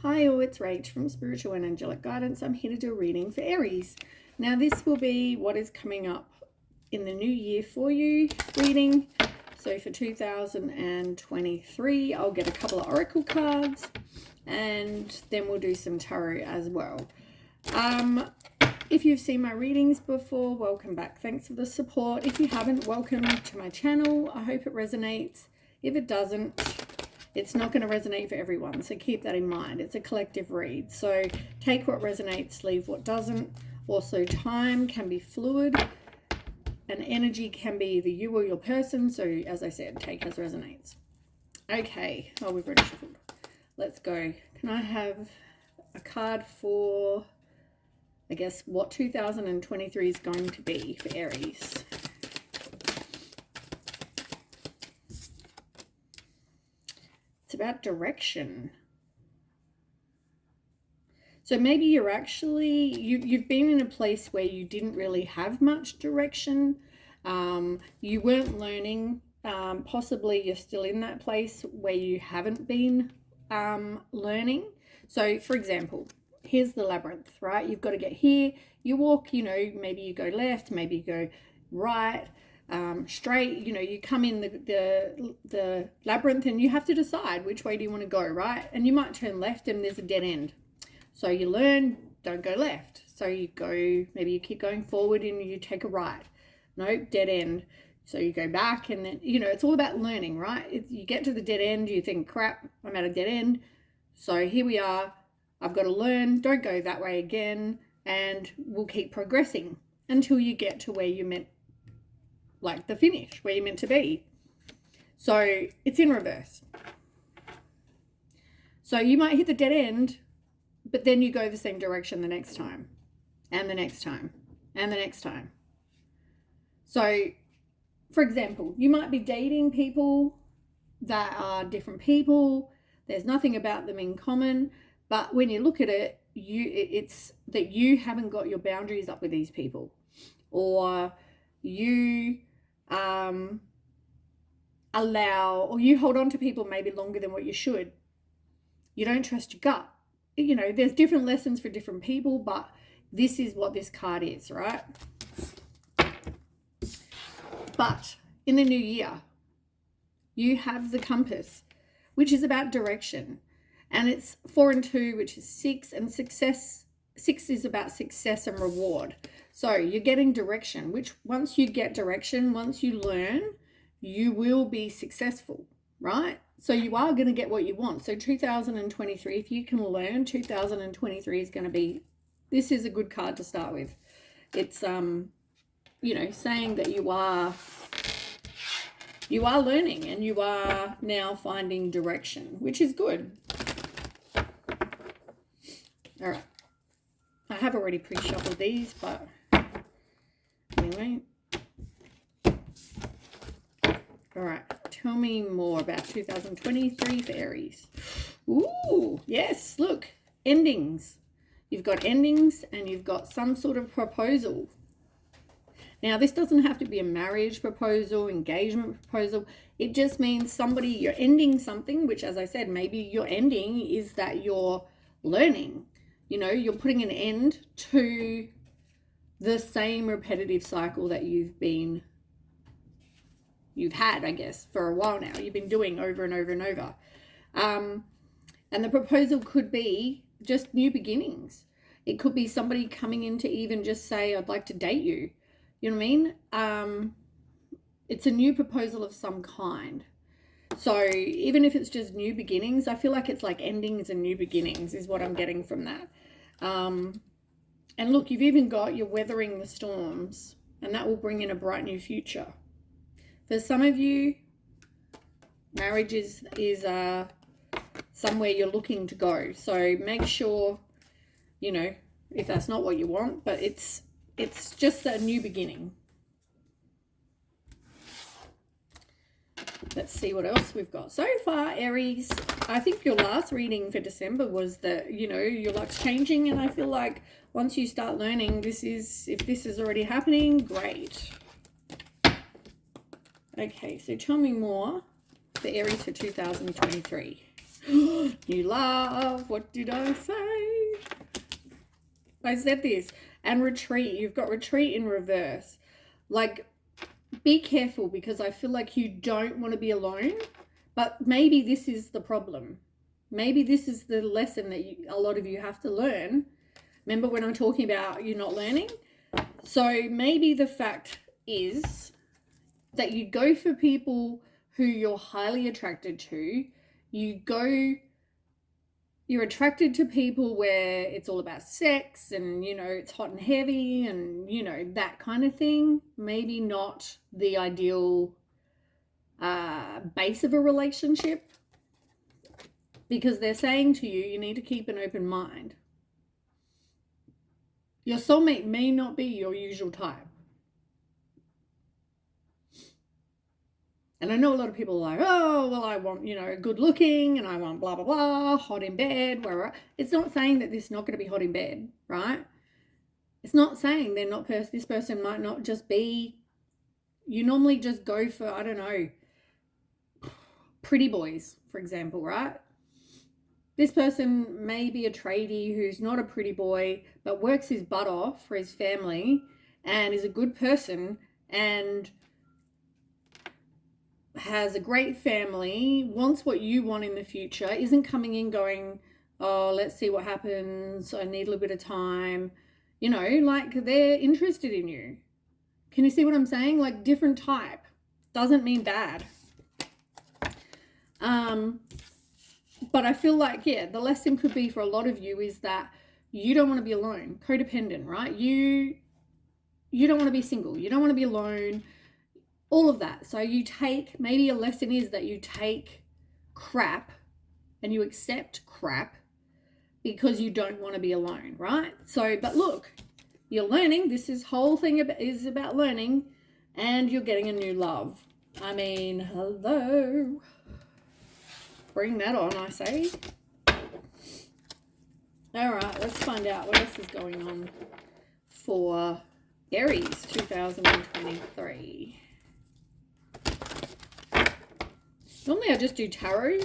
Hi all, it's Rach from Spiritual and Angelic Guidance. I'm here to do a reading for Aries. Now this will be what is coming up in the new year for you reading. So for 2023, I'll get a couple of oracle cards and then we'll do some tarot as well. If you've seen my readings before, welcome back. Thanks for the support. If you haven't, welcome to my channel. I hope it resonates. If it doesn't, it's not going to resonate for everyone, so keep that in mind. It's a collective read, so take what resonates, leave what doesn't. Also, time can be fluid and energy can be either you or your person, so as I said, take as resonates. Okay, oh, we've already shuffled. Let's go. Can I have a card for, I guess, what 2023 is going to be for Aries? It's about direction. So maybe you're actually, you've been in a place where you didn't really have much direction. You weren't learning. Possibly you're still in that place where you haven't been learning. So for example, here's the labyrinth, right? You've got to get here. You walk, maybe you go left, maybe you go right. Straight, you come in the labyrinth and you have to decide which way do you want to go, right? And you might turn left and there's a dead end. So you learn, don't go left. So you go, maybe you keep going forward and you take a right. Nope, dead end. So you go back and then, it's all about learning, right? You get to the dead end, you think, crap, I'm at a dead end. So here we are. I've got to learn, don't go that way again. And we'll keep progressing until you get to where you meant, like the finish, where you're meant to be. So it's in reverse. So you might hit the dead end, but then you go the same direction the next time, and the next time, and the next time. So, for example, you might be dating people that are different people. There's nothing about them in common, but when you look at it, it's that you haven't got your boundaries up with these people, or you allow, or you hold on to people maybe longer than what you should. You don't trust your gut. There's different lessons for different people, but this is what this card is, right? But in the new year, you have the compass, which is about direction, and it's 4 and 2, which is 6, and success. 6 is about success and reward. So you're getting direction, which once you get direction, once you learn, you will be successful, right? So you are going to get what you want. So 2023, if you can learn, 2023 is going to be, this is a good card to start with. It's, saying that you are learning and you are now finding direction, which is good. All right. I have already pre-shuffled these, but anyway. All right. Tell me more about 2023 for Aries. Ooh, yes, look, endings. You've got endings and you've got some sort of proposal. Now, this doesn't have to be a marriage proposal, engagement proposal. It just means you're ending something, which, as I said, maybe your ending is that you're learning. You're putting an end to the same repetitive cycle that you've had, I guess, for a while now. You've been doing over and over and over. And the proposal could be just new beginnings. It could be somebody coming in to even just say, I'd like to date you. You know what I mean? It's a new proposal of some kind. So even if it's just new beginnings, I feel like it's like endings and new beginnings is what I'm getting from that. And look, you've even got you're weathering the storms, and that will bring in a bright new future. For some of you, marriage is somewhere you're looking to go. So make sure, if that's not what you want, but it's just a new beginning. Let's see what else we've got. So far, Aries, I think your last reading for December was that, your luck's changing. And I feel like once you start learning, if this is already happening, great. Okay, so tell me more for Aries for 2023. New love. What did I say? I said this. And retreat. You've got retreat in reverse. Like, be careful, because I feel like you don't want to be alone. But maybe this is the problem. Maybe this is the lesson that a lot of you have to learn. Remember when I'm talking about you not learning? So maybe the fact is that you go for people who you're highly attracted to. You're attracted to people where it's all about sex and, it's hot and heavy and, that kind of thing. Maybe not the ideal base of a relationship, because they're saying to you, you need to keep an open mind. Your soulmate may not be your usual type. And I know a lot of people are like, oh, well, I want, good looking, and I want blah, blah, blah, hot in bed, wherever. It's not saying that this is not going to be hot in bed, right? It's not saying this person might not just be, you normally just go for, I don't know, pretty boys, for example, right? This person may be a tradie who's not a pretty boy, but works his butt off for his family and is a good person and has a great family, wants what you want in the future, isn't coming in going, oh, let's see what happens, I need a little bit of time. Like, they're interested in you. Can you see what I'm saying? Like, different type. Doesn't mean bad. But I feel like, the lesson could be for a lot of you is that you don't want to be alone. Codependent, right? You don't want to be single. You don't want to be alone. All of that. So maybe a lesson is that you take crap and you accept crap because you don't want to be alone, right? So, but look, you're learning. This whole thing is about learning, and you're getting a new love. I mean, hello. Bring that on, I say. All right, let's find out what else is going on for Aries 2023. Normally I just do tarot,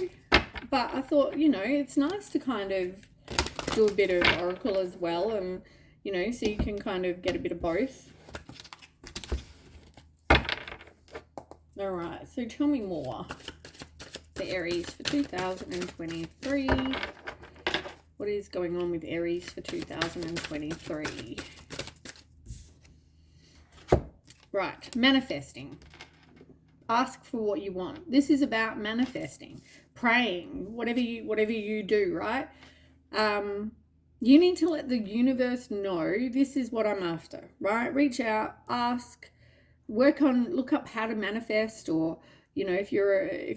but I thought, it's nice to kind of do a bit of oracle as well, and, so you can kind of get a bit of both. All right, so tell me more. The Aries for 2023. What is going on with Aries for 2023? Right, manifesting. Ask for what you want. This is about manifesting, praying, whatever you do, right? You need to let the universe know this is what I'm after, right? Reach out, ask, look up how to manifest, or if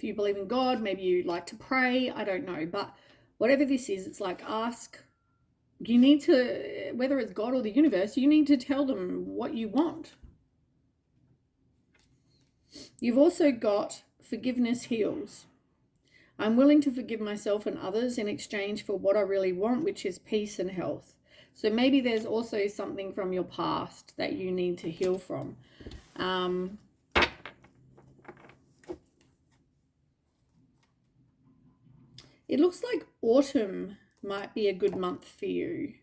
you believe in God, maybe you like to pray, I don't know, but whatever this is, it's like, ask. You need to, whether it's God or the universe, you need to tell them what you want. You've also got forgiveness heals. I'm willing to forgive myself and others in exchange for what I really want, which is peace and health. So maybe there's also something from your past that you need to heal from. It looks like autumn might be a good month for you.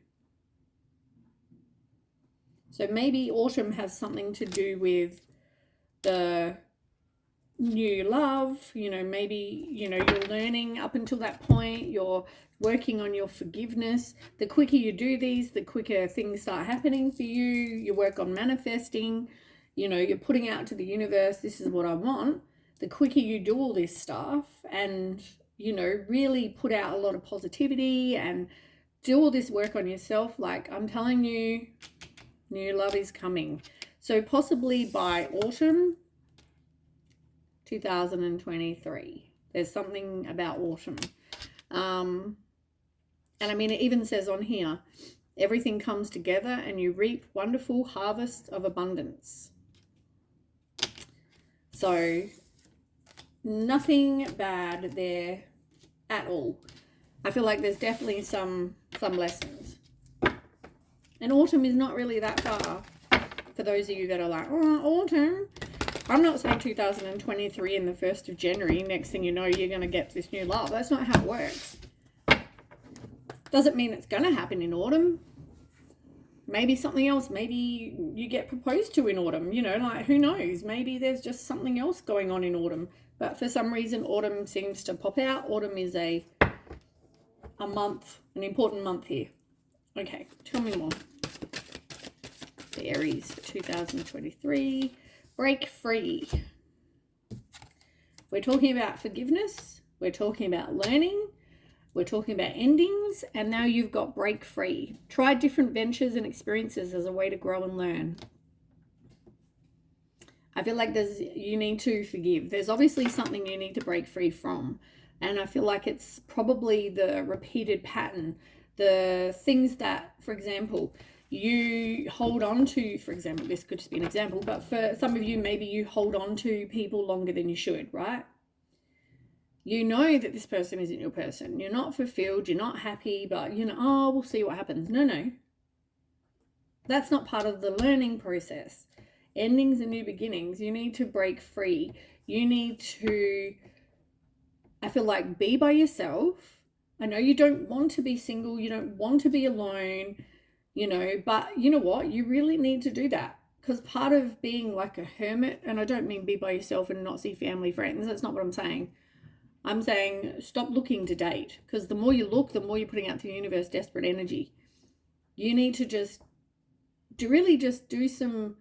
So maybe autumn has something to do with the new love, maybe, you're learning up until that point, you're working on your forgiveness. The quicker you do these, the quicker things start happening for you. You work on manifesting, you're putting out to the universe, this is what I want. The quicker you do all this stuff and, really put out a lot of positivity and do all this work on yourself, like I'm telling you, new love is coming. So possibly by autumn 2023. There's something about autumn. And I mean, it even says on here, everything comes together and you reap wonderful harvests of abundance. So nothing bad there at all. I feel like there's definitely some lessons. And autumn is not really that far. For those of you that are like, oh, autumn. I'm not saying 2023 in the 1st of January, next thing you know, you're going to get this new love. That's not how it works. Doesn't mean it's going to happen in autumn. Maybe something else. Maybe you get proposed to in autumn. You know, like, who knows? Maybe there's just something else going on in autumn. But for some reason, autumn seems to pop out. Autumn is a month, an important month here. Okay, tell me more. The Aries for 2023. Break free. We're talking about forgiveness. We're talking about learning. We're talking about endings. And now you've got break free. Try different ventures and experiences as a way to grow and learn. I feel like you need to forgive. There's obviously something you need to break free from. And I feel like it's probably the repeated pattern. The things that, for example, you hold on to, for example, this could just be an example, but for some of you, maybe you hold on to people longer than you should, right? You know that this person isn't your person. You're not fulfilled. You're not happy, but you know, oh, we'll see what happens. No. That's not part of the learning process. Endings and new beginnings. You need to break free. You need to, I feel like, be by yourself. I know you don't want to be single. You don't want to be alone, you know, but you know what? You really need to do that, because part of being like a hermit, and I don't mean be by yourself and not see family, friends. That's not what I'm saying. I'm saying stop looking to date, because the more you look, the more you're putting out to the universe desperate energy. You need to really just do some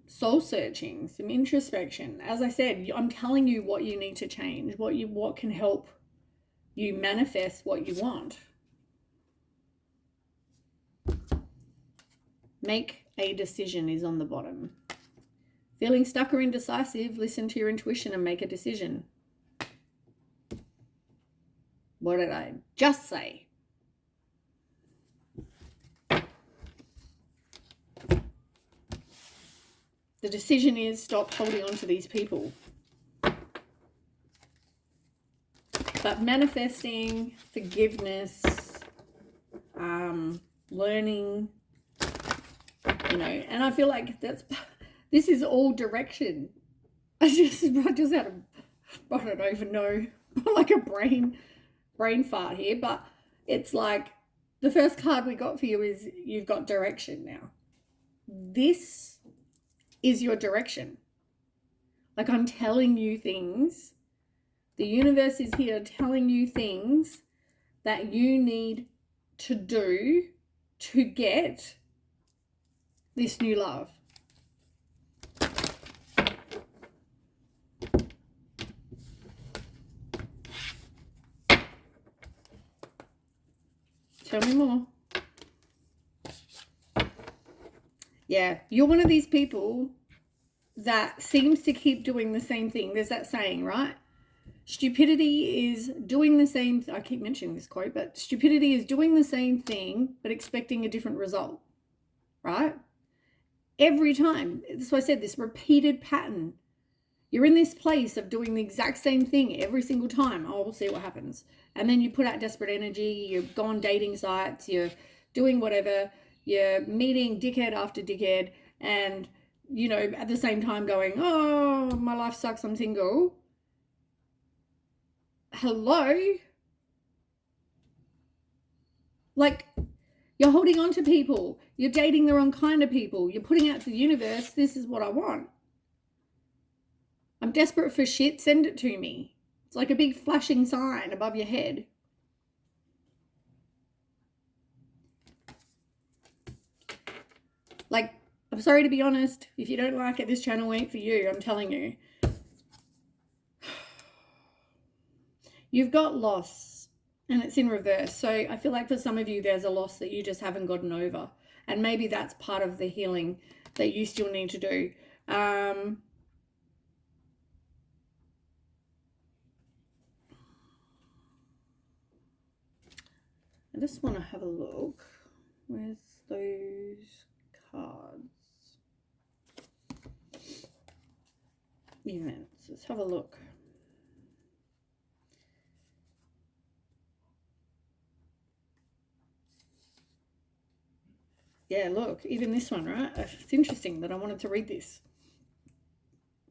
soul searching, some introspection. As I said, I'm telling you what you need to change, what can help you manifest what you want. Make a decision is on the bottom. Feeling stuck or indecisive, listen to your intuition and make a decision. What did I just say? The decision is stop holding on to these people. But manifesting, forgiveness, learning, you know, and I feel like this is all direction. I just had I don't even know, like a brain fart here, but it's like the first card we got for you is you've got direction now. This is your direction. Like, I'm telling you things. The universe is here telling you things that you need to do to get this new love. Tell me more. Yeah, you're one of these people that seems to keep doing the same thing. There's that saying, right? Stupidity is doing the same. I keep mentioning this quote, but stupidity is doing the same thing but expecting a different result, right? Every time. That's why I said this repeated pattern. You're in this place of doing the exact same thing every single time. Oh, we'll see what happens. And then you put out desperate energy. You go on dating sites. You're doing whatever. You're meeting dickhead after dickhead. And, you know, at the same time going, oh, my life sucks, I'm single. Hello? Like, you're holding on to people. You're dating the wrong kind of people. You're putting out to the universe, this is what I want. I'm desperate for shit, send it to me. It's like a big flashing sign above your head. Like, I'm sorry to be honest. If you don't like it, this channel ain't for you. I'm telling you. You've got loss, and it's in reverse. So I feel like for some of you, there's a loss that you just haven't gotten over. And maybe that's part of the healing that you still need to do. I just want to have a look. Where's those cards? Events. Let's have a look. Yeah, look, even this one, right? It's interesting that I wanted to read this.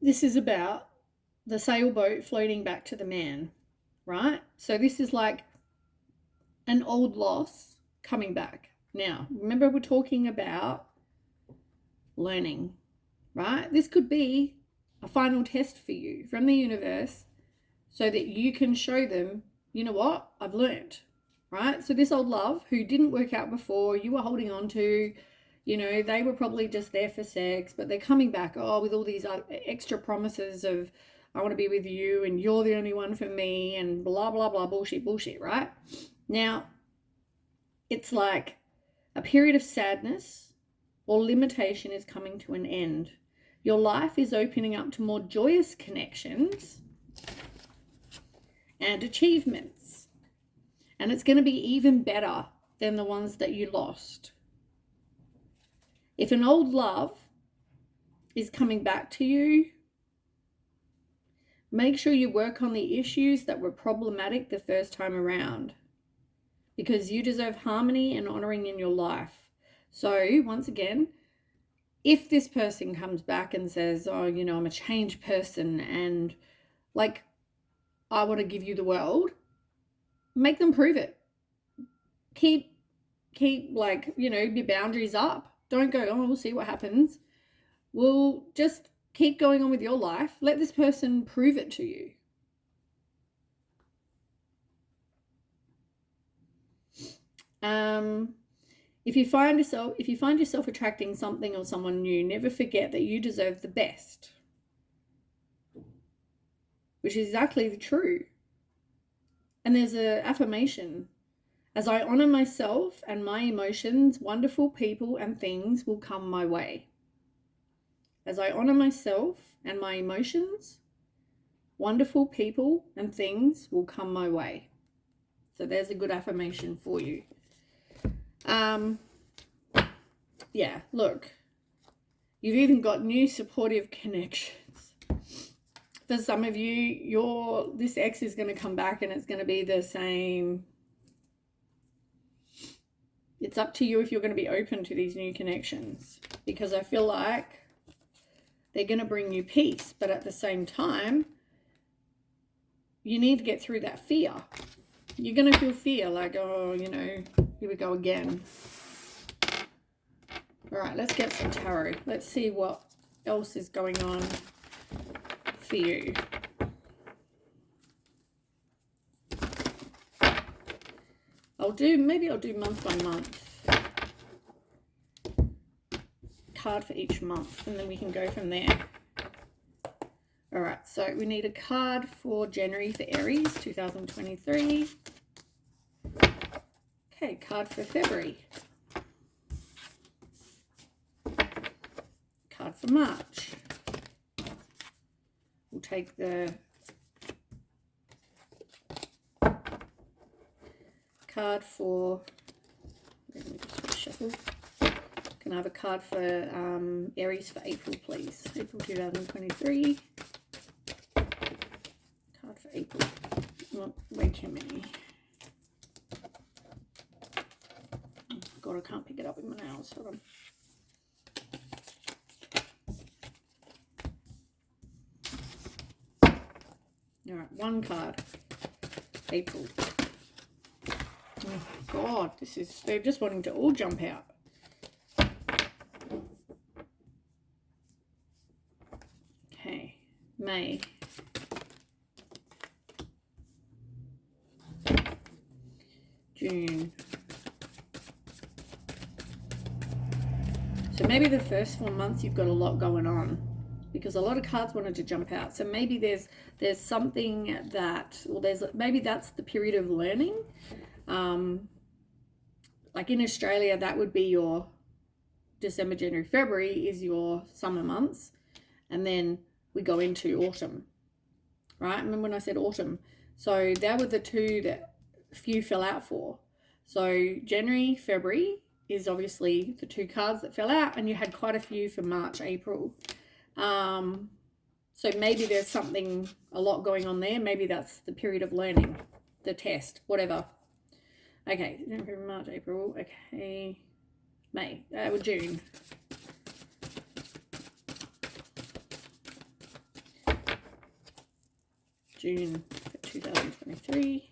This is about the sailboat floating back to the man, right? So this is like an old loss coming back. Now, remember we're talking about learning, right? This could be a final test for you from the universe so that you can show them, you know what, I've learned, right? So this old love who didn't work out before, you were holding on to, you know, they were probably just there for sex, but they're coming back, oh, with all these extra promises of, I want to be with you and you're the only one for me and blah, blah, blah, bullshit, right? Now, it's like a period of sadness or limitation is coming to an end. Your life is opening up to more joyous connections and achievements. And it's going to be even better than the ones that you lost. If an old love is coming back to you, make sure you work on the issues that were problematic the first time around, because you deserve harmony and honoring in your life. So once again, if this person comes back and says, oh, you know, I'm a changed person and like, I want to give you the world, make them prove it. Keep like, you know, your boundaries up. Don't go, oh, we'll see what happens. We'll just keep going on with your life. Let this person prove it to you. If you find yourself attracting something or someone new, never forget that you deserve the best, which is exactly true. And there's an affirmation: as I honor myself and my emotions, wonderful people and things will come my way. As I honor myself and my emotions, wonderful people and things will come my way. So there's a good affirmation for you. Yeah, look, you've even got new supportive connections. For some of you, this ex is going to come back and it's going to be the same. It's up to you if you're going to be open to these new connections, because I feel like they're going to bring you peace, but at the same time, you need to get through that fear. You're going to feel fear, like, oh, you know, here we go again. All right, let's get some tarot. Let's see what else is going on for you. Maybe I'll do month by month. Card for each month, and then we can go from there. All right, so we need a card for January for Aries 2023. Okay, card for February. Card for March. We'll take the card for, let me just shuffle. Can I have a card for Aries for April, please? April 2023. Card for April. Not way too many. Oh, God, I can't pick it up with my nails. Hold on. All right, one card. April. Oh, God, they're just wanting to all jump out. Okay, May. June. So maybe the first 4 months you've got a lot going on, because a lot of cards wanted to jump out. So maybe there's something that, well, maybe that's the period of learning. Like in Australia, that would be your December, January, February is your summer months. And then we go into autumn, right? Remember when I said autumn? So that were the two that few fell out for. So January, February is obviously the two cards that fell out, and you had quite a few for March, April. So maybe there's something, a lot going on there. Maybe that's the period of learning, the test, whatever. Okay, March, April, okay. June. June 2023.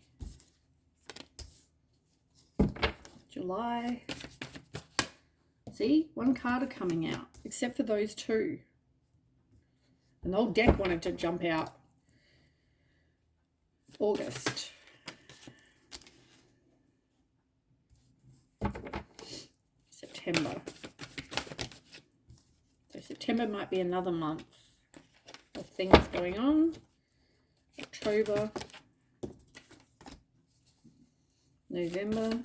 July. See, one card are coming out, except for those two. And the whole deck wanted to jump out. August. September. So September might be another month of things going on. October. November.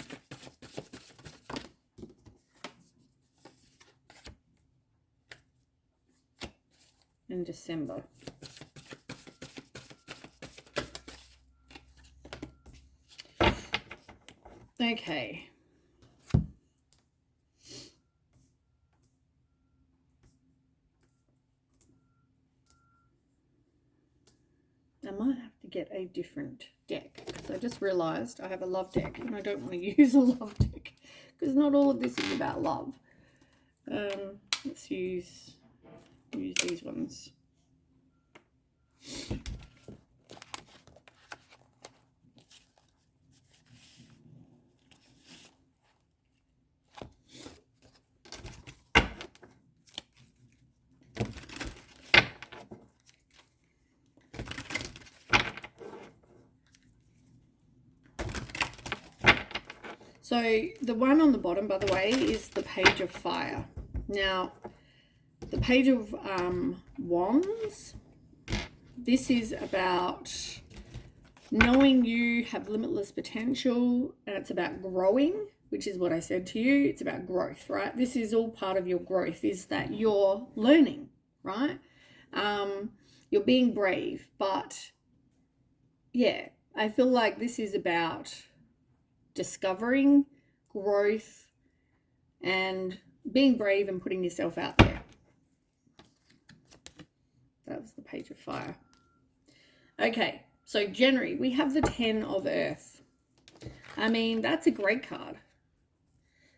And December. Okay. I might have to get a different deck because I just realized I have a love deck and I don't want to use a love deck because not all of this is about love. Let's use these ones. So the one on the bottom, by the way, is the Page of Fire. Now, the Page of Wands, this is about knowing you have limitless potential, and it's about growing, which is what I said to you. It's about growth, right? This is all part of your growth, is that you're learning, right? You're being brave, but yeah, I feel like this is about discovering growth and being brave and putting yourself out there. That was the Page of Fire. Okay, so January, we have the 10 of Earth. I mean, that's a great card.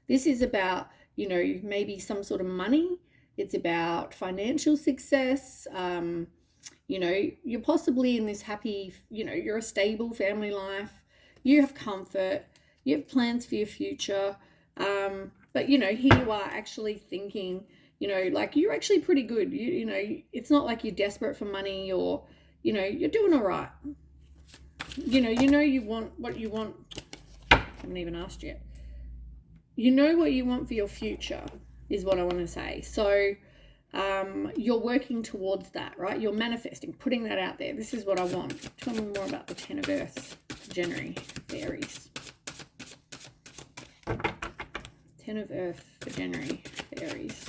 This is about, you know, maybe some sort of money. It's about financial success. You know, you're possibly in this happy, you know, you're a stable family life. You have comfort. You have plans for your future. But, you know, here you are actually thinking, you know, like you're actually pretty good. You know, it's not like you're desperate for money or, you know, you're doing all right. You know you want what you want. I haven't even asked yet. You know what you want for your future is what I want to say. So you're working towards that, right? You're manifesting, putting that out there. This is what I want. Tell me more about the 10 of Earth, January, Aries. 10 of Earth for January, Aries.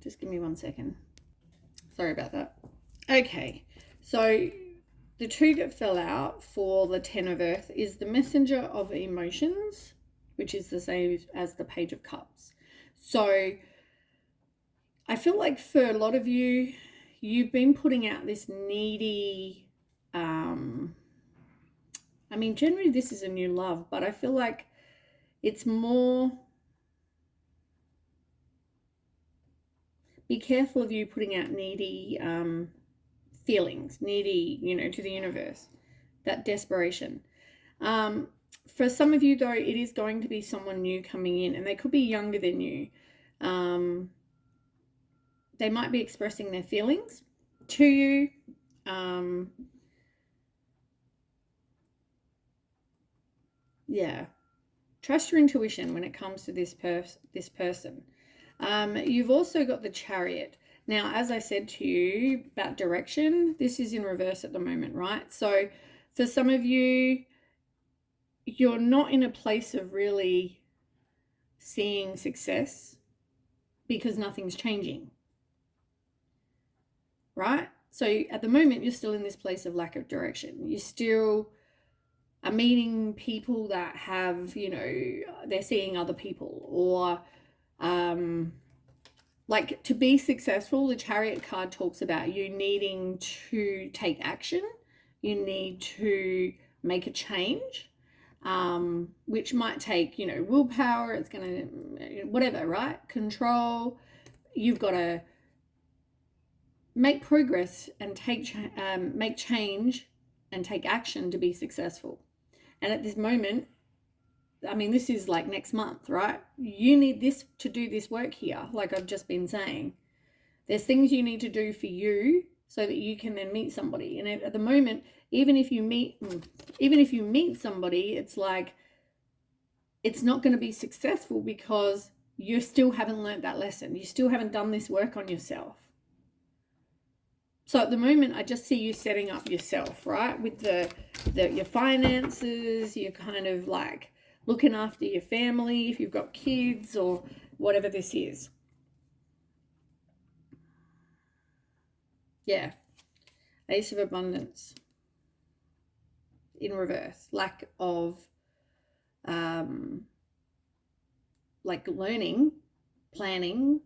Just give me 1 second. Sorry about that. Okay, so the two that fell out for the 10 of Earth is the Messenger of Emotions, which is the same as the Page of Cups. So I feel like for a lot of you, you've been putting out this needy, I mean, generally this is a new love, but I feel like it's more, be careful of you putting out needy feelings, needy, you know, to the universe, that desperation. For some of you though, it is going to be someone new coming in, and they could be younger than you. They might be expressing their feelings to you. Yeah, trust your intuition when it comes to this person. You've also got the Chariot. Now, as I said to you about direction, this is in reverse at the moment, right? So for some of you, you're not in a place of really seeing success because nothing's changing, right? So at the moment, you're still in this place of lack of direction. You still are meeting people that have, you know, they're seeing other people, or like to be successful, the Chariot card talks about you needing to take action. You need to make a change, which might take, willpower. It's going to, whatever, right? Control. You've got to make progress and make change and take action to be successful. And at this moment, I mean, this is like next month, right? You need this to do this work here, like I've just been saying. There's things you need to do for you so that you can then meet somebody. And at the moment, even if you meet somebody, it's like it's not going to be successful because you still haven't learned that lesson. You still haven't done this work on yourself. So at the moment, I just see you setting up yourself, right? With your finances, you're kind of like looking after your family, if you've got kids or whatever this is. Yeah. Ace of Abundance. In reverse. Lack of, like learning, planning,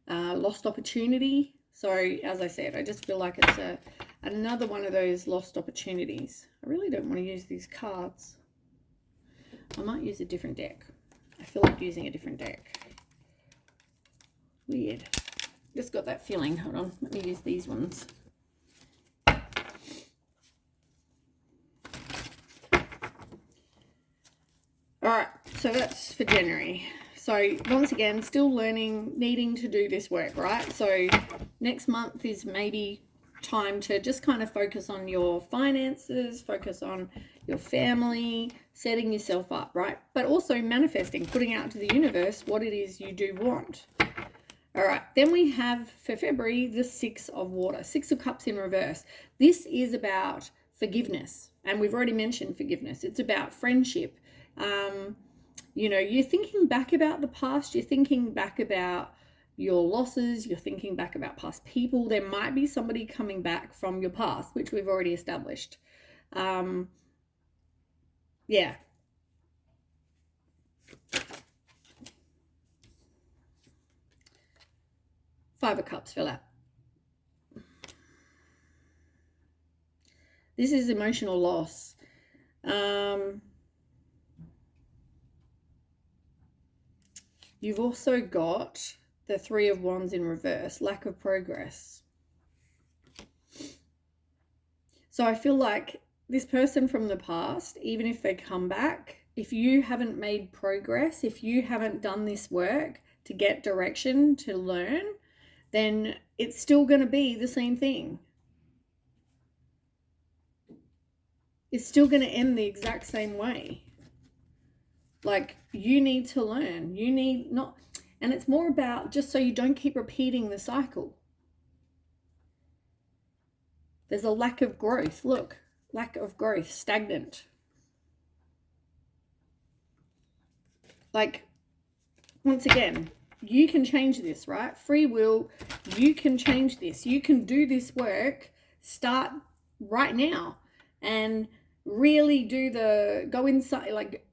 lost opportunity. So as I said, I just feel like it's another one of those lost opportunities. I really don't want to use these cards. I might use a different deck. I feel like using a different deck. Weird. Just got that feeling. Hold on. Let me use these ones. All right. So that's for January. So once again, still learning, needing to do this work, right? So next month is maybe time to just kind of focus on your finances, focus on your family, setting yourself up, right? But also manifesting, putting out to the universe what it is you do want. All right, then we have for February the Six of Water, Six of Cups in reverse. This is about forgiveness, and we've already mentioned forgiveness. It's about friendship. You're thinking back about the past, you're thinking back about your losses, you're thinking back about past people. There might be somebody coming back from your past, which we've already established. Yeah. Five of Cups fell out. This is emotional loss. You've also got the Three of Wands in reverse, lack of progress. So I feel like this person from the past, even if they come back, if you haven't made progress, if you haven't done this work to get direction, to learn, then it's still going to be the same thing. It's still going to end the exact same way. Like, you need to learn. You need not, and it's more about just so you don't keep repeating the cycle. There's a lack of growth. Look, lack of growth, stagnant. Like, once again, you can change this, right? Free will, you can change this. You can do this work. Start right now and really go inside, like,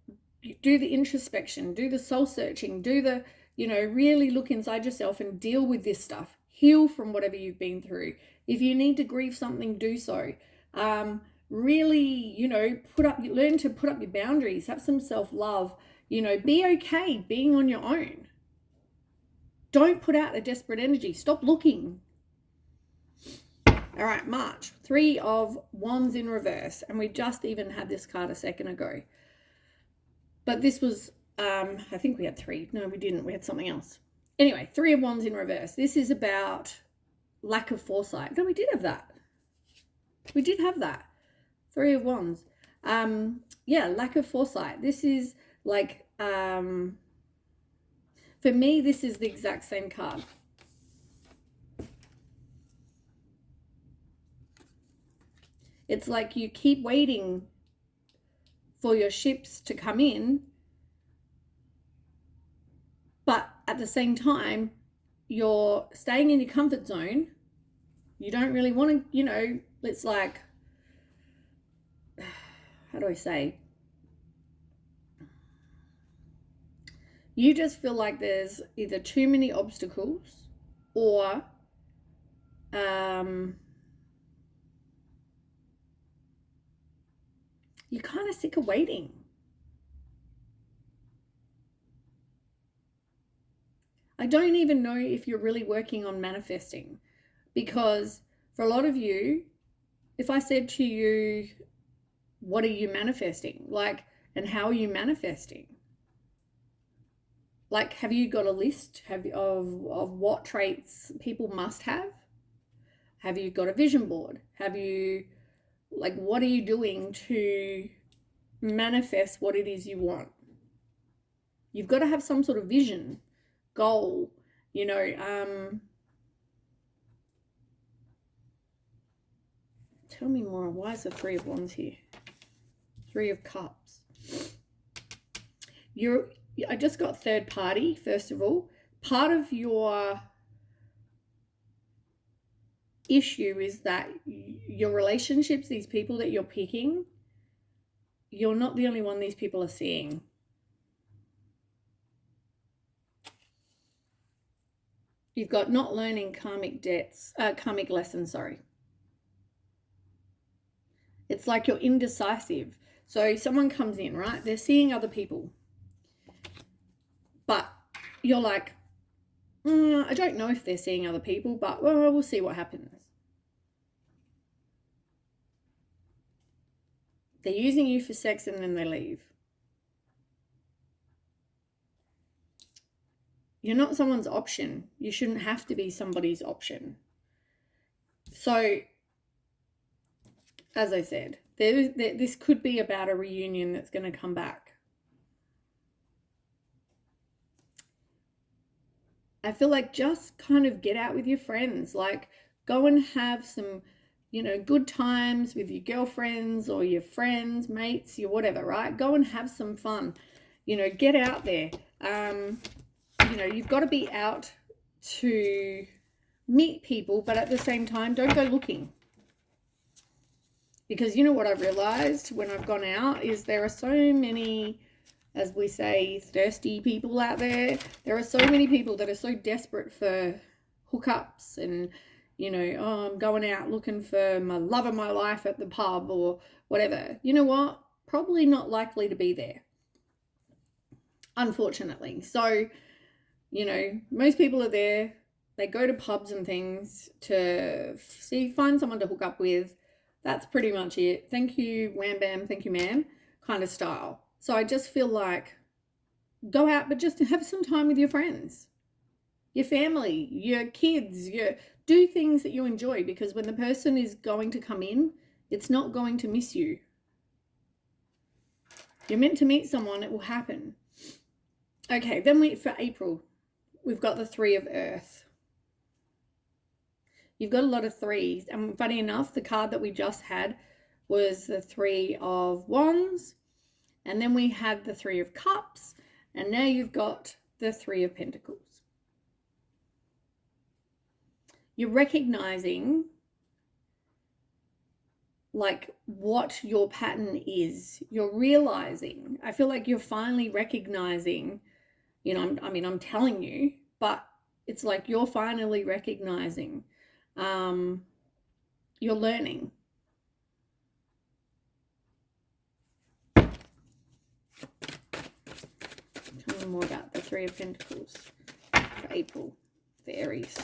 do the introspection, do the soul searching, do the, really look inside yourself and deal with this stuff. Heal from whatever you've been through. If you need to grieve something, do so. Really, learn to put up your boundaries, have some self-love, be okay being on your own. Don't put out a desperate energy. Stop looking. All right, March, Three of Wands in reverse. And we just even had this card a second ago. But this was, I think we had three. No, we didn't. We had something else. Anyway, Three of Wands in reverse. This is about lack of foresight. No, we did have that. We did have that. Three of Wands. Lack of foresight. This is like, for me, this is the exact same card. It's like you keep waiting for your ships to come in, but at the same time, you're staying in your comfort zone. You don't really want to, it's like, how do I say? You just feel like there's either too many obstacles or you're kind of sick of waiting. I don't even know if you're really working on manifesting, because for a lot of you, if I said to you, what are you manifesting? Like, and how are you manifesting? Like, have you got a list of what traits people must have? Have you got a vision board? Have you, like, what are you doing to manifest what it is you want? You've got to have some sort of vision, goal, you know. Tell me more. Why is the Three of Wands here? Three of Cups. I just got third party, first of all. Part of your issue is that your relationships, these people that you're picking, you're not the only one these people are seeing. You've got not learning karmic lessons, sorry. It's like you're indecisive. So someone comes in, right? They're seeing other people. But you're like, I don't know if they're seeing other people, but well, we'll see what happens. They're using you for sex and then they leave. You're not someone's option. You shouldn't have to be somebody's option. So, as I said, this could be about a reunion that's going to come back. I feel like just kind of get out with your friends. Like, go and have some, you know, good times with your girlfriends or your friends, mates, your whatever, right? Go and have some fun. You know, get out there. You know, you've got to be out to meet people, but at the same time, don't go looking. Because you know what I've realized when I've gone out is there are so many, as we say, thirsty people out there. There are so many people that are so desperate for hookups and, you know, oh, I'm going out looking for my love of my life at the pub or whatever. You know what? Probably not likely to be there, unfortunately. So, you know, most people are there. They go to pubs and things to find someone to hook up with. That's pretty much it. Thank you, wham bam, thank you, ma'am, kind of style. So I just feel like go out, but just have some time with your friends, your family, your kids, do things that you enjoy, because when the person is going to come in, it's not going to miss you. You're meant to meet someone, it will happen. Okay, then for April, we've got the Three of Earth. You've got a lot of threes. And funny enough, the card that we just had was the Three of Wands. And then we had the Three of Cups. And now you've got the Three of Pentacles. You're recognizing like what your pattern is. You're realizing. I feel like you're finally recognizing, you know, I'm telling you, but it's like you're finally recognizing. You're learning. Tell me more about the Three of Pentacles for April, for Aries.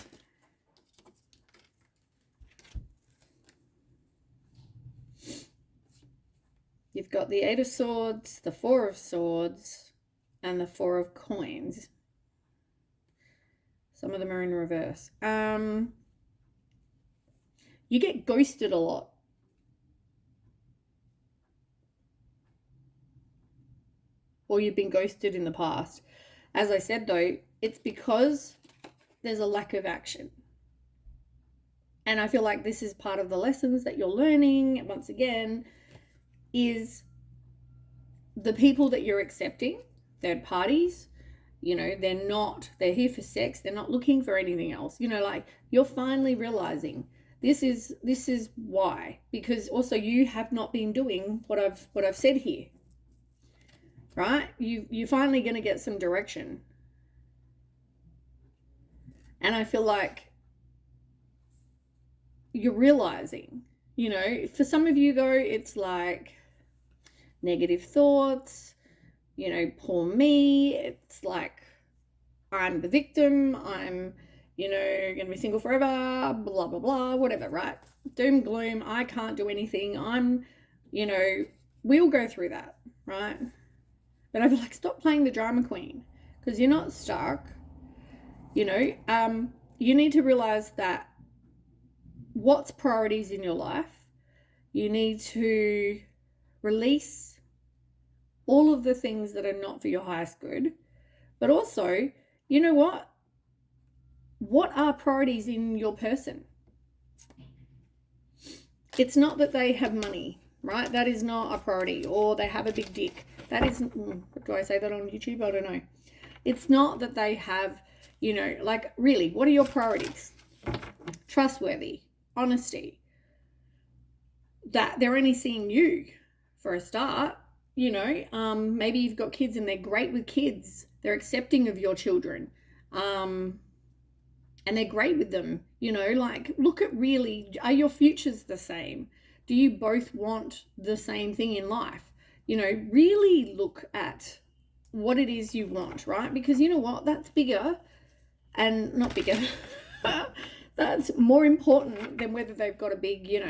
You've got the Eight of Swords, the Four of Swords, and the Four of Coins. Some of them are in reverse. You get ghosted a lot. Or you've been ghosted in the past. As I said, though, it's because there's a lack of action. And I feel like this is part of the lessons that you're learning, once again, is the people that you're accepting, third parties, you know, they're here for sex. They're not looking for anything else. You know, like you're finally realizing this is why, because also you have not been doing what I've said here, right? You're finally going to get some direction. And I feel like you're realizing, for some of you though, it's like negative thoughts, poor me. It's like, I'm the victim. I'm, going to be single forever, blah, blah, blah, whatever, right? Doom, gloom. I can't do anything. We all go through that, right? But I feel like, stop playing the drama queen, because you're not stuck. You need to realize that what's priorities in your life. You need to release all of the things that are not for your highest good. But also, you know what? What are priorities in your person? It's not that they have money, right? That is not a priority. Or they have a big dick. That is, do I say that on YouTube? I don't know. It's not that they have, really, what are your priorities? Trustworthy, honesty, that they're only seeing you for a start. Maybe you've got kids and they're great with kids. They're accepting of your children. And they're great with them. Look at, really, are your futures the same? Do you both want the same thing in life? Really look at what it is you want, right? Because you know what? That's bigger, and not bigger. That's more important than whether they've got a big, you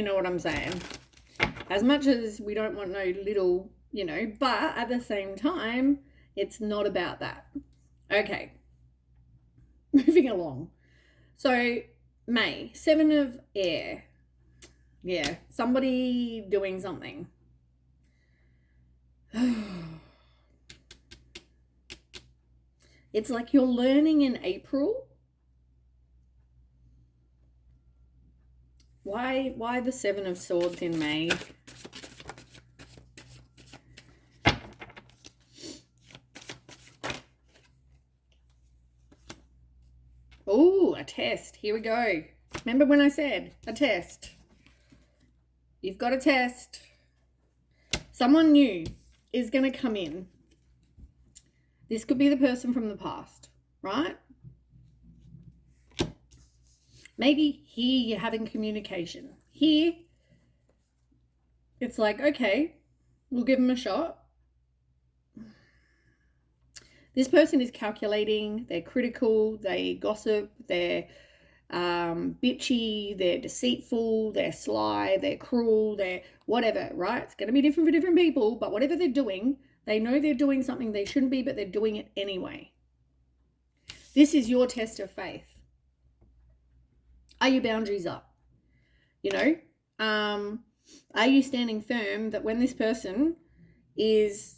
know what I'm saying? As much as we don't want no little, but at the same time, it's not about that. Okay. Moving along. So, May, 7 of air. Yeah, somebody doing something. It's like you're learning in April. Why the 7 of Swords in May? Oh, a test. Here we go. Remember when I said a test? You've got a test. Someone new is going to come in. This could be the person from the past, right? Maybe here you're having communication. Here, it's like, okay, we'll give them a shot. This person is calculating, they're critical, they gossip, they're bitchy, they're deceitful, they're sly, they're cruel, they're whatever, right? It's going to be different for different people, but whatever they're doing, they know they're doing something they shouldn't be, but they're doing it anyway. This is your test of faith. Are your boundaries up? Are you standing firm that when this person is,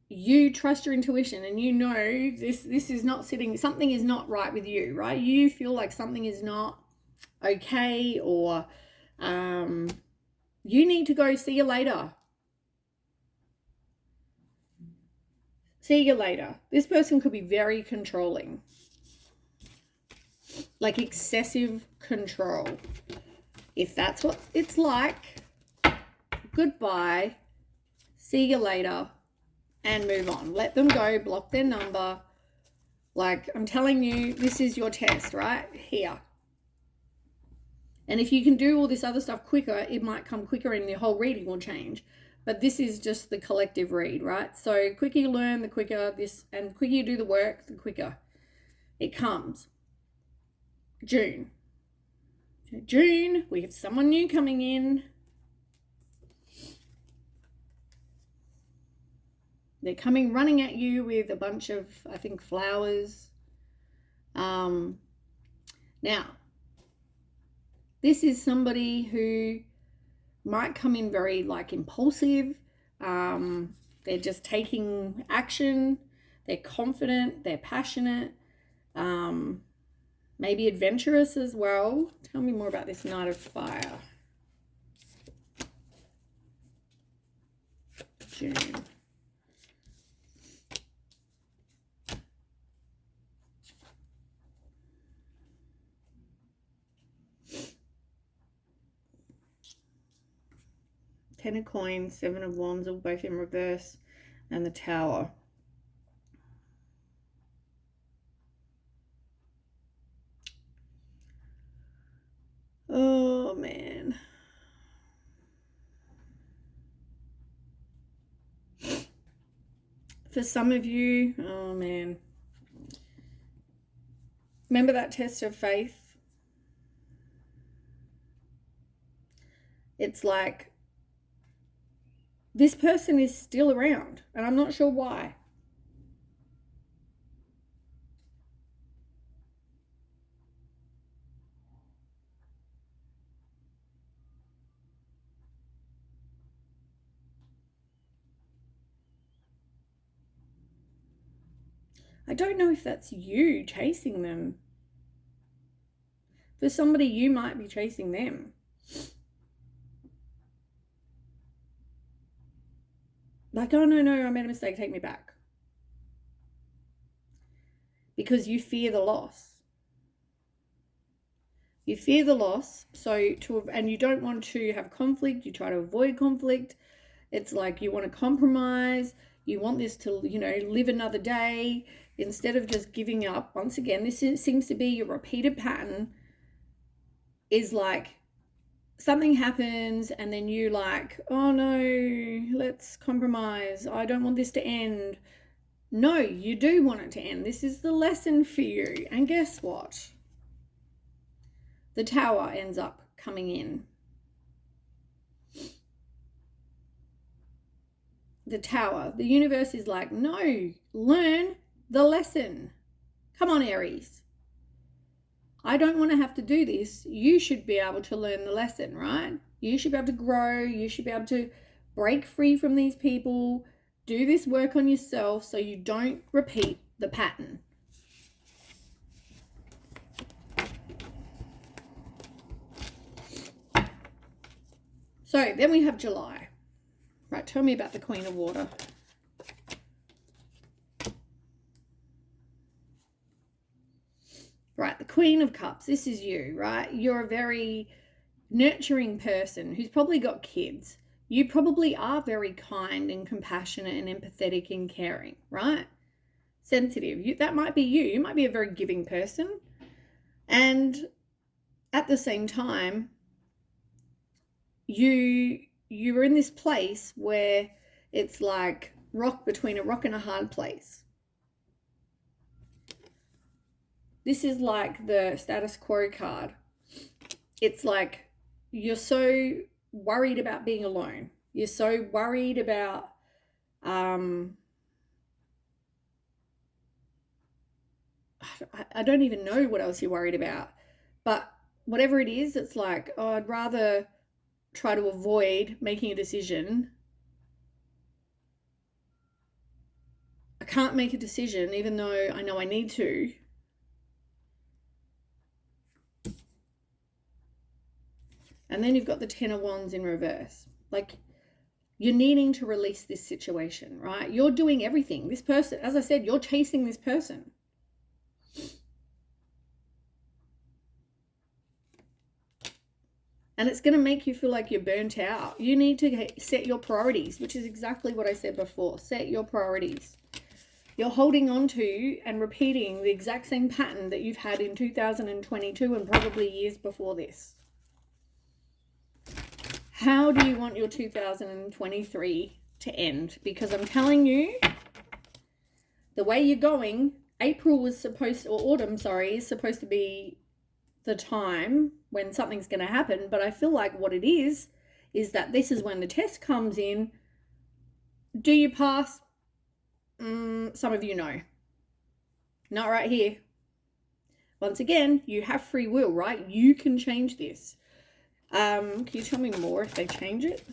you trust your intuition and this is not sitting, something is not right with you, right? You feel like something is not okay, or you need to go, see you later. See you later. This person could be very controlling, like excessive control. If that's what it's like, goodbye, see you later, and move on. Let them go, block their number. Like, I'm telling you, this is your test right here. And if you can do all this other stuff quicker, it might come quicker and the whole reading will change. But this is just the collective read, right? So quicker you learn, the quicker this, and quicker you do the work, the quicker it comes. June, we have someone new coming in. They're coming running at you with a bunch of, I think, flowers. Now, this is somebody who might come in very impulsive. They're just taking action. They're confident. They're passionate. Maybe adventurous as well. Tell me more about this Knight of Fire. June. Ten of Coins, Seven of Wands, all both in reverse, and the Tower. For some of you, oh man, remember that test of faith? It's like this person is still around, and I'm not sure why. I don't know if that's you chasing them. For somebody, you might be chasing them. Like, oh, no, I made a mistake, take me back. Because you fear the loss. You fear the loss, and you don't want to have conflict, you try to avoid conflict. It's like you want to compromise, you want this to, live another day instead of just giving up. Once again, this seems to be your repeated pattern, is like something happens and then you like, oh no, let's compromise. I don't want this to end. No, you do want it to end. This is the lesson for you. And guess what? The Tower ends up coming in. The Tower. The universe is like, no, learn the lesson. Come on, Aries. I don't want to have to do this. You should be able to learn the lesson, right? You should be able to grow. You should be able to break free from these people. Do this work on yourself so you don't repeat the pattern. So then we have July. Right, tell me about the Queen of Water. Right, the Queen of Cups. This is you, right? You're a very nurturing person who's probably got kids. You probably are very kind and compassionate and empathetic and caring, right? Sensitive. That might be you. You might be a very giving person. And at the same time, you're in this place where it's like between a rock and a hard place. This is like the status quo card. It's like you're so worried about being alone. You're so worried about I don't even know what else you're worried about. But whatever it is, it's like, oh, I'd rather try to avoid making a decision. I can't make a decision even though I know I need to. And then you've got the Ten of Wands in reverse. Like, you're needing to release this situation, right? You're doing everything. This person, as I said, you're chasing this person. And it's going to make you feel like you're burnt out. You need to set your priorities, which is exactly what I said before. Set your priorities. You're holding on to and repeating the exact same pattern that you've had in 2022 and probably years before this. How do you want your 2023 to end? Because I'm telling you, the way you're going, autumn is supposed to be the time when something's going to happen. But I feel like what it is that this is when the test comes in. Do you pass? Some of you know. Not right here. Once again, you have free will, right? You can change this. Can you tell me more if they change it?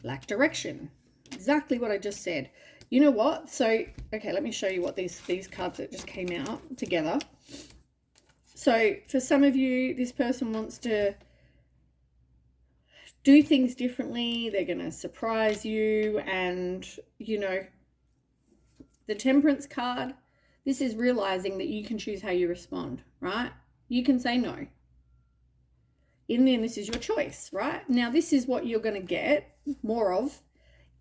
Lack direction. Exactly what I just said. You know what? So, okay, let me show you what these cards that just came out together. So, for some of you, this person wants to do things differently. They're going to surprise you. And, the Temperance card, this is realizing that you can choose how you respond, right? You can say no. In the end, this is your choice, right? Now, this is what you're going to get more of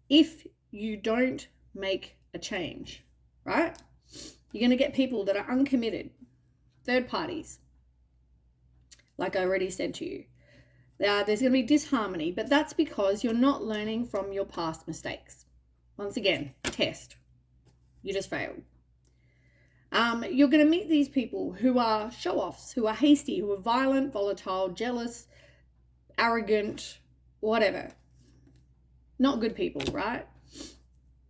if you don't make a change, right? You're going to get people that are uncommitted, third parties, like I already said to you. There's going to be disharmony, but that's because you're not learning from your past mistakes. Once again, test. You just failed. You're going to meet these people who are show-offs, who are hasty, who are violent, volatile, jealous, arrogant, whatever. Not good people, right?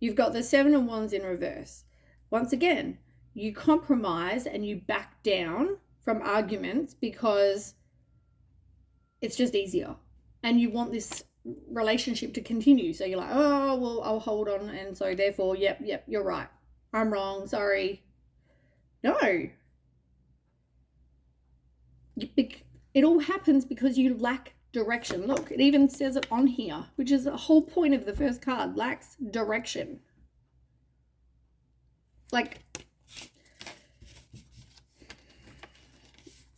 You've got the 7 of Wands in reverse. Once again, you compromise and you back down from arguments because it's just easier. And you want this relationship to continue. So you're like, oh, well, I'll hold on. And so therefore, yep, you're right. I'm wrong. Sorry. No. It all happens because you lack direction. Look, it even says it on here, which is the whole point of the first card, lacks direction. Like,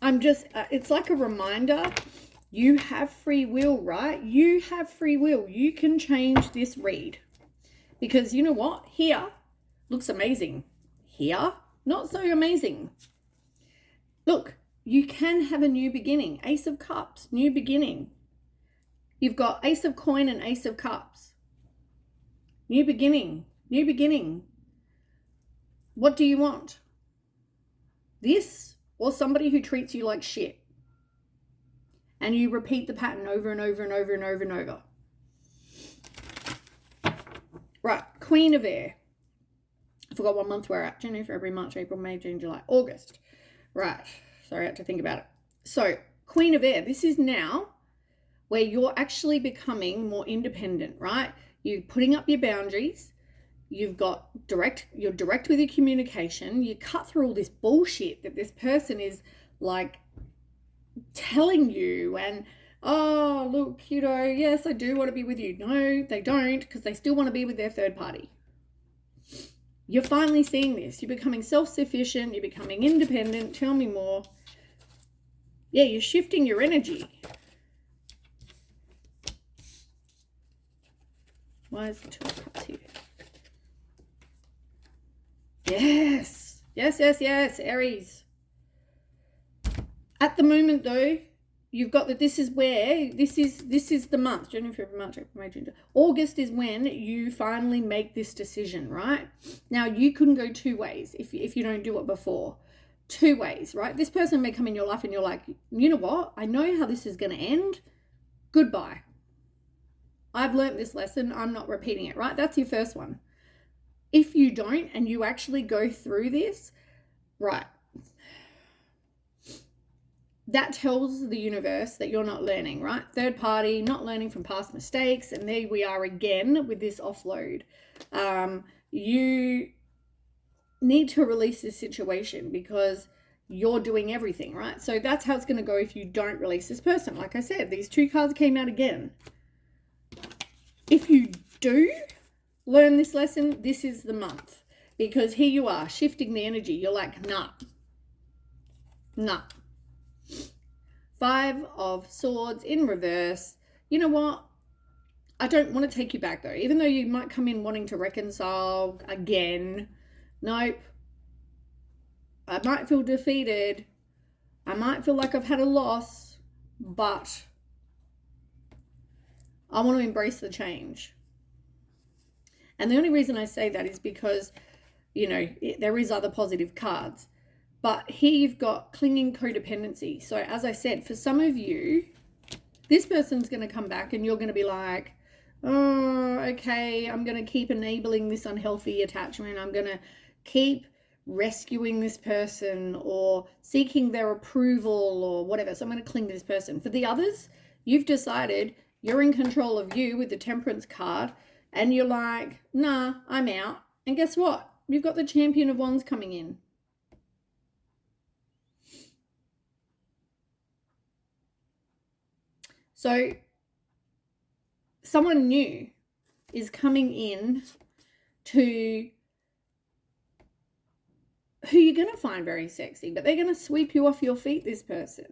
it's like a reminder, you have free will, right? You have free will. You can change this read. Because you know what? Here, looks amazing. Here, not so amazing. Look, you can have a new beginning. Ace of Cups, new beginning. You've got Ace of Coin and Ace of Cups. New beginning, new beginning. What do you want? This or somebody who treats you like shit? And you repeat the pattern over and over and over and over and over. Right, Queen of Air. I forgot what month we're at. January, February, March, April, May, June, July, August. Right, sorry, I had to think about it. So, Queen of Air, this is now where you're actually becoming more independent, right? You're putting up your boundaries. You're direct with your communication. You cut through all this bullshit that this person is like telling you and, oh, look, yes, I do want to be with you. No, they don't, because they still want to be with their third party. You're finally seeing this. You're becoming self-sufficient. You're becoming independent. Tell me more. Yeah, you're shifting your energy. Why is the 2 of Cups here? Yes. Yes, Aries. At the moment, though, you've got that this is the month. January, February, March, April, May, June, July. August is when you finally make this decision, right? Now, you couldn't go 2 ways if you don't do it before. 2 ways, right? This person may come in your life and you're like, you know what? I know how this is going to end. Goodbye. I've learned this lesson. I'm not repeating it, right? That's your first one. If you don't and you actually go through this, right, that tells the universe that you're not learning, right? Third party, not learning from past mistakes. And there we are again with this offload. You need to release this situation because you're doing everything, right? So that's how it's going to go if you don't release this person. Like I said, these 2 cards came out again. If you do learn this lesson, this is the month. Because here you are, shifting the energy. You're like, nah. 5 of Swords in reverse. You know what? I don't want to take you back, though. Even though you might come in wanting to reconcile again. Nope. I might feel defeated. I might feel like I've had a loss. But I want to embrace the change. And the only reason I say that is because, there is other positive cards. But here you've got clinging codependency. So as I said, for some of you, this person's going to come back and you're going to be like, oh, okay, I'm going to keep enabling this unhealthy attachment. I'm going to keep rescuing this person or seeking their approval or whatever. So I'm going to cling to this person. For the others, you've decided you're in control of you with the Temperance card and you're like, nah, I'm out. And guess what? You've got the Champion of Wands coming in. So someone new is coming in to who you're going to find very sexy, but they're going to sweep you off your feet, this person.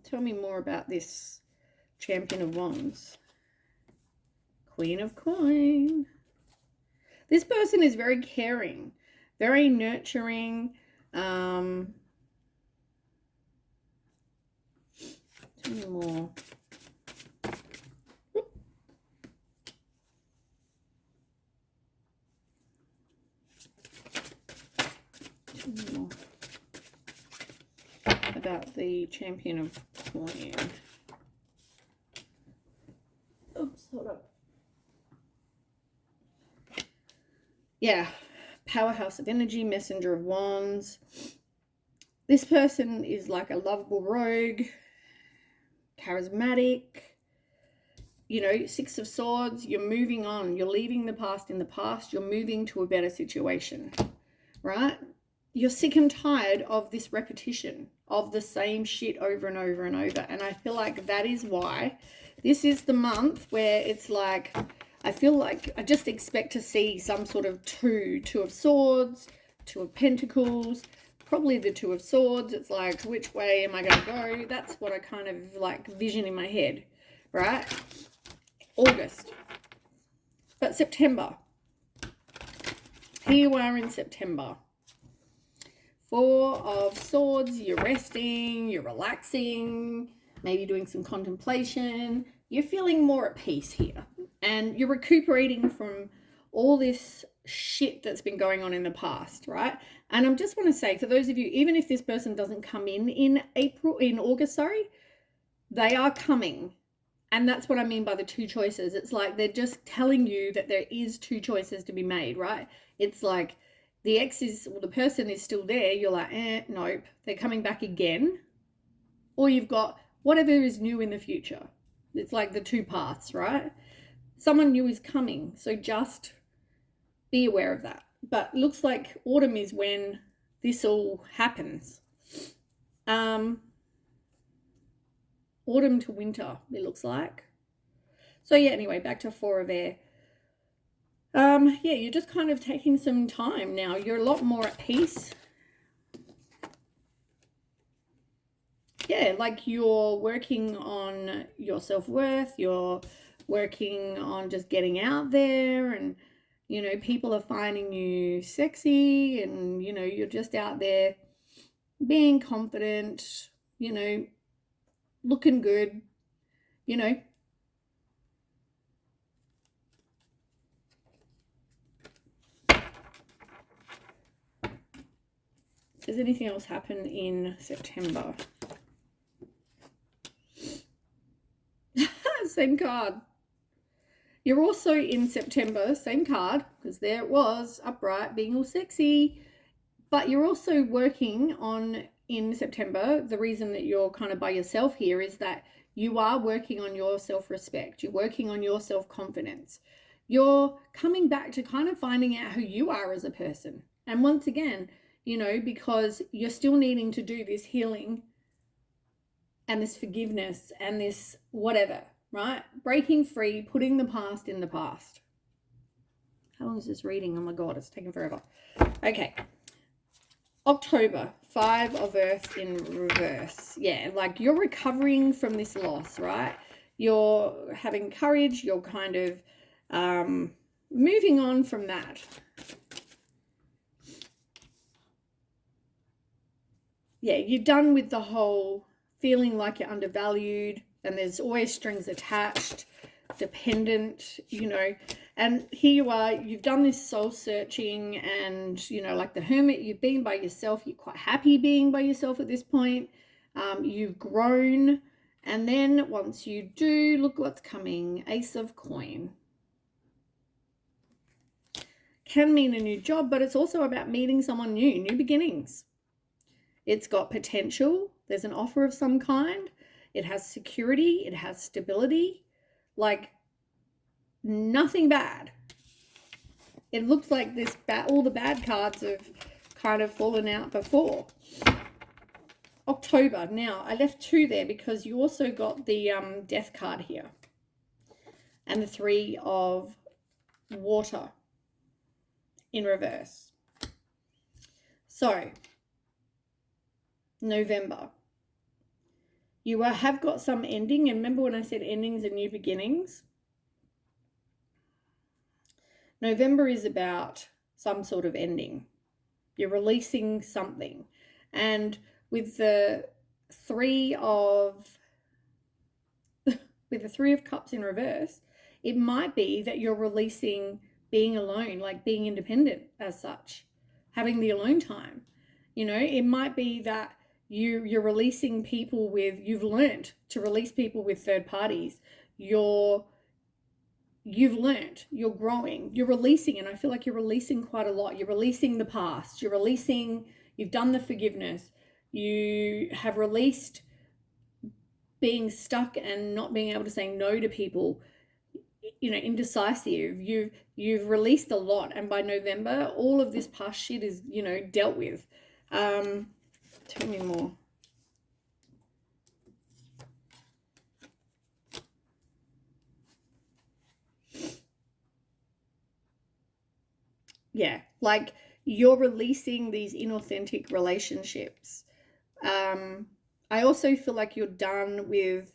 Tell me more about this Champion of Wands. Queen of Coin. This person is very caring, very nurturing, Two more. Two more. About the Champion of Coin. Oops, hold up. Yeah, powerhouse of energy, messenger of wands. This person is like a lovable rogue, charismatic. You know, Six of Swords, you're moving on. You're leaving the past in the past. You're moving to a better situation, right? You're sick and tired of this repetition of the same shit over and over and over. And I feel like that is why this is the month where it's like, I feel like I just expect to see some sort of two of Swords, Two of Pentacles, probably the Two of Swords. It's like, which way am I going to go? That's what I kind of like vision in my head, right? August. But September. Here you are in September. Four of Swords, you're resting, you're relaxing, maybe doing some contemplation. You're feeling more at peace here. And you're recuperating from all this shit that's been going on in the past, right? And I just want to say, for those of you, even if this person doesn't come in August, they are coming. And that's what I mean by the two choices. It's like they're just telling you that there is two choices to be made, right? It's like the ex is, well, the person is still there. You're like, nope, they're coming back again. Or you've got whatever is new in the future. It's like the two paths, right? Someone new is coming. So just be aware of that. But looks like autumn is when this all happens. Autumn to winter, it looks like. So yeah, anyway, back to Four of Air. Yeah, you're just kind of taking some time now. You're a lot more at peace. Yeah, like you're working on your self-worth. You're working on just getting out there, and, you know, people are finding you sexy, and, you know, you're just out there being confident, you know, looking good, you know. Does anything else happen in September? Same card. You're also in September, same card, because there it was, upright, being all sexy. But you're also working on, in September, the reason that you're kind of by yourself here is that you are working on your self-respect. You're working on your self-confidence. You're coming back to kind of finding out who you are as a person. And once again, you know, because you're still needing to do this healing and this forgiveness and this whatever, right? Breaking free, putting the past in the past. How long is this reading? Oh my God, it's taking forever. Okay. October, Five of Earth in reverse. Yeah, like you're recovering from this loss, right? You're having courage. You're kind of moving on from that. Yeah, you're done with the whole feeling like you're undervalued and there's always strings attached, dependent, you know. And here you are, you've done this soul searching and, you know, like the hermit, you've been by yourself. You're quite happy being by yourself at this point. You've grown. And then once you do, look what's coming. Ace of Coin. Can mean a new job, but it's also about meeting someone new beginnings. It's got potential. There's an offer of some kind. It has security. It has stability. Like nothing bad. It looks like this all the bad cards have kind of fallen out before. October. Now, I left two there because you also got the Death card here. And the Three of Water in reverse. So, November. You have got some ending. And remember when I said endings and new beginnings? November is about some sort of ending. You're releasing something. And with the Three of with the Three of Cups in reverse, it might be that you're releasing being alone, like being independent as such, having the alone time. It might be that you're releasing people you've learned to release people with third parties. You've learned, you're growing, you're releasing, and I feel like you're releasing quite a lot. You're releasing the past, you've done the forgiveness, you have released being stuck and not being able to say no to people, indecisive. You've released a lot, and by November, all of this past shit is, dealt with. Tell me more. Yeah, like you're releasing these inauthentic relationships. I also feel like you're done with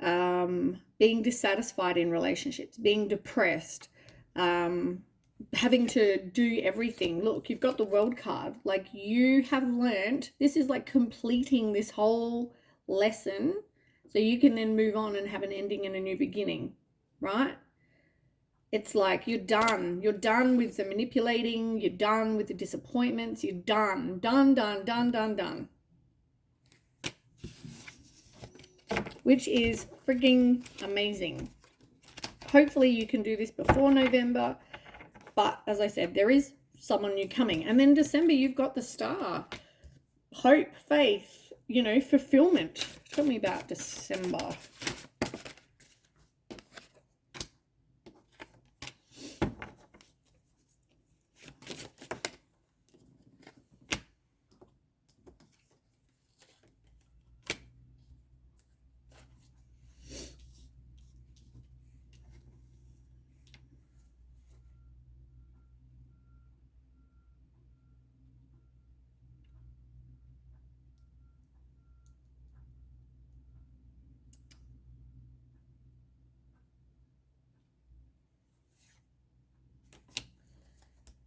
being dissatisfied in relationships, being depressed, having to do everything. Look, you've got the World card. Like, you have learned, this is like completing this whole lesson so you can then move on and have an ending and a new beginning, right? It's like you're done with the manipulating, you're done with the disappointments, you're done. Which is freaking amazing. Hopefully you can do this before November, but as I said, there is someone new coming. And then December, you've got the Star. Hope, faith, fulfillment. Tell me about December.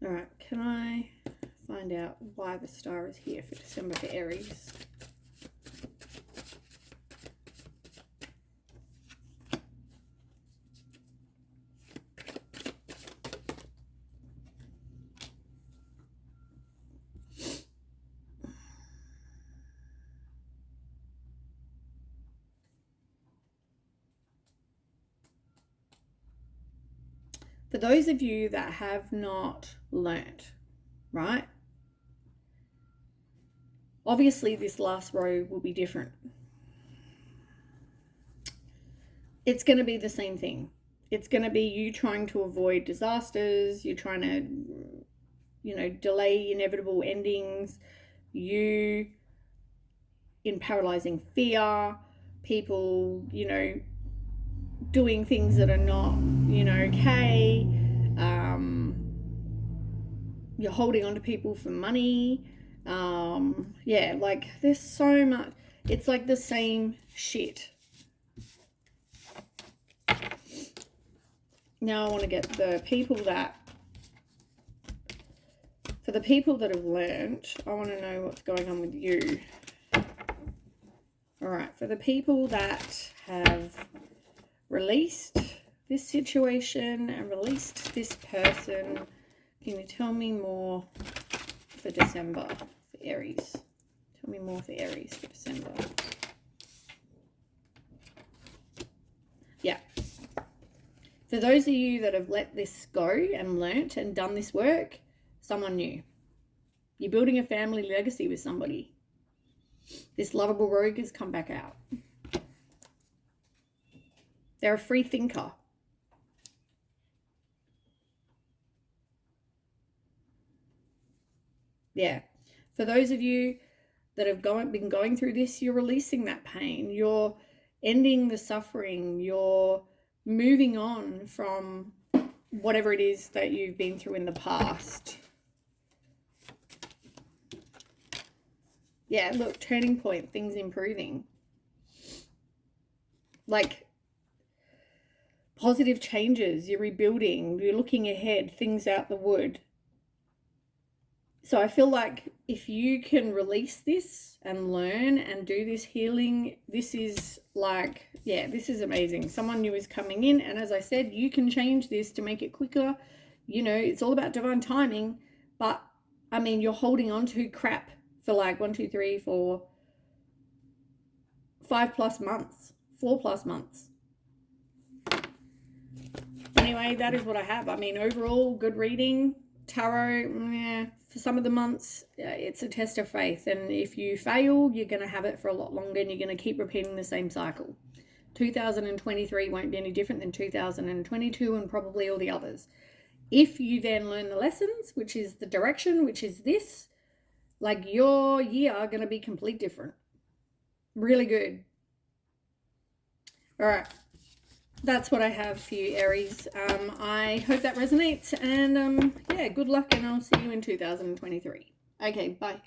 All right, can I find out why the Star is here for December for Aries? For those of you that have not learnt, right? Obviously, this last row will be different. It's going to be the same thing. It's going to be you trying to avoid disasters. You're trying to, delay inevitable endings. You in paralyzing fear. People, doing things that are not, okay. You're holding on to people for money. Yeah, like there's so much. It's like the same shit. Now I want to get the people for the people that have learned, I want to know what's going on with you. All right, for the people that have released this situation and released this person, can you tell me more for December for Aries? Tell me more for Aries for December. Yeah. For those of you that have let this go and learnt and done this work, someone new. You're building a family legacy with somebody. This lovable rogue has come back out. They're a free thinker. Yeah. For those of you that have been going through this, you're releasing that pain. You're ending the suffering. You're moving on from whatever it is that you've been through in the past. Yeah, look, turning point, things improving. Like positive changes, you're rebuilding, you're looking ahead, things out the wood. So I feel like if you can release this and learn and do this healing, this is Like, yeah, this is amazing. Someone new is coming in, and as I said, you can change this to make it quicker. You know, it's all about divine timing, but I mean, you're holding on to crap for like 1, 2, 3, 4, 5+ months, 4+ months. Anyway, that is what I have. I mean, overall, good reading. Tarot, for some of the months, it's a test of faith. And if you fail, you're going to have it for a lot longer and you're going to keep repeating the same cycle. 2023 won't be any different than 2022 and probably all the others. If you then learn the lessons, which is the direction, which is this, like your year are going to be completely different. Really good. All right. That's what I have for you, Aries. I hope that resonates, and yeah, good luck, and I'll see you in 2023. Okay, bye.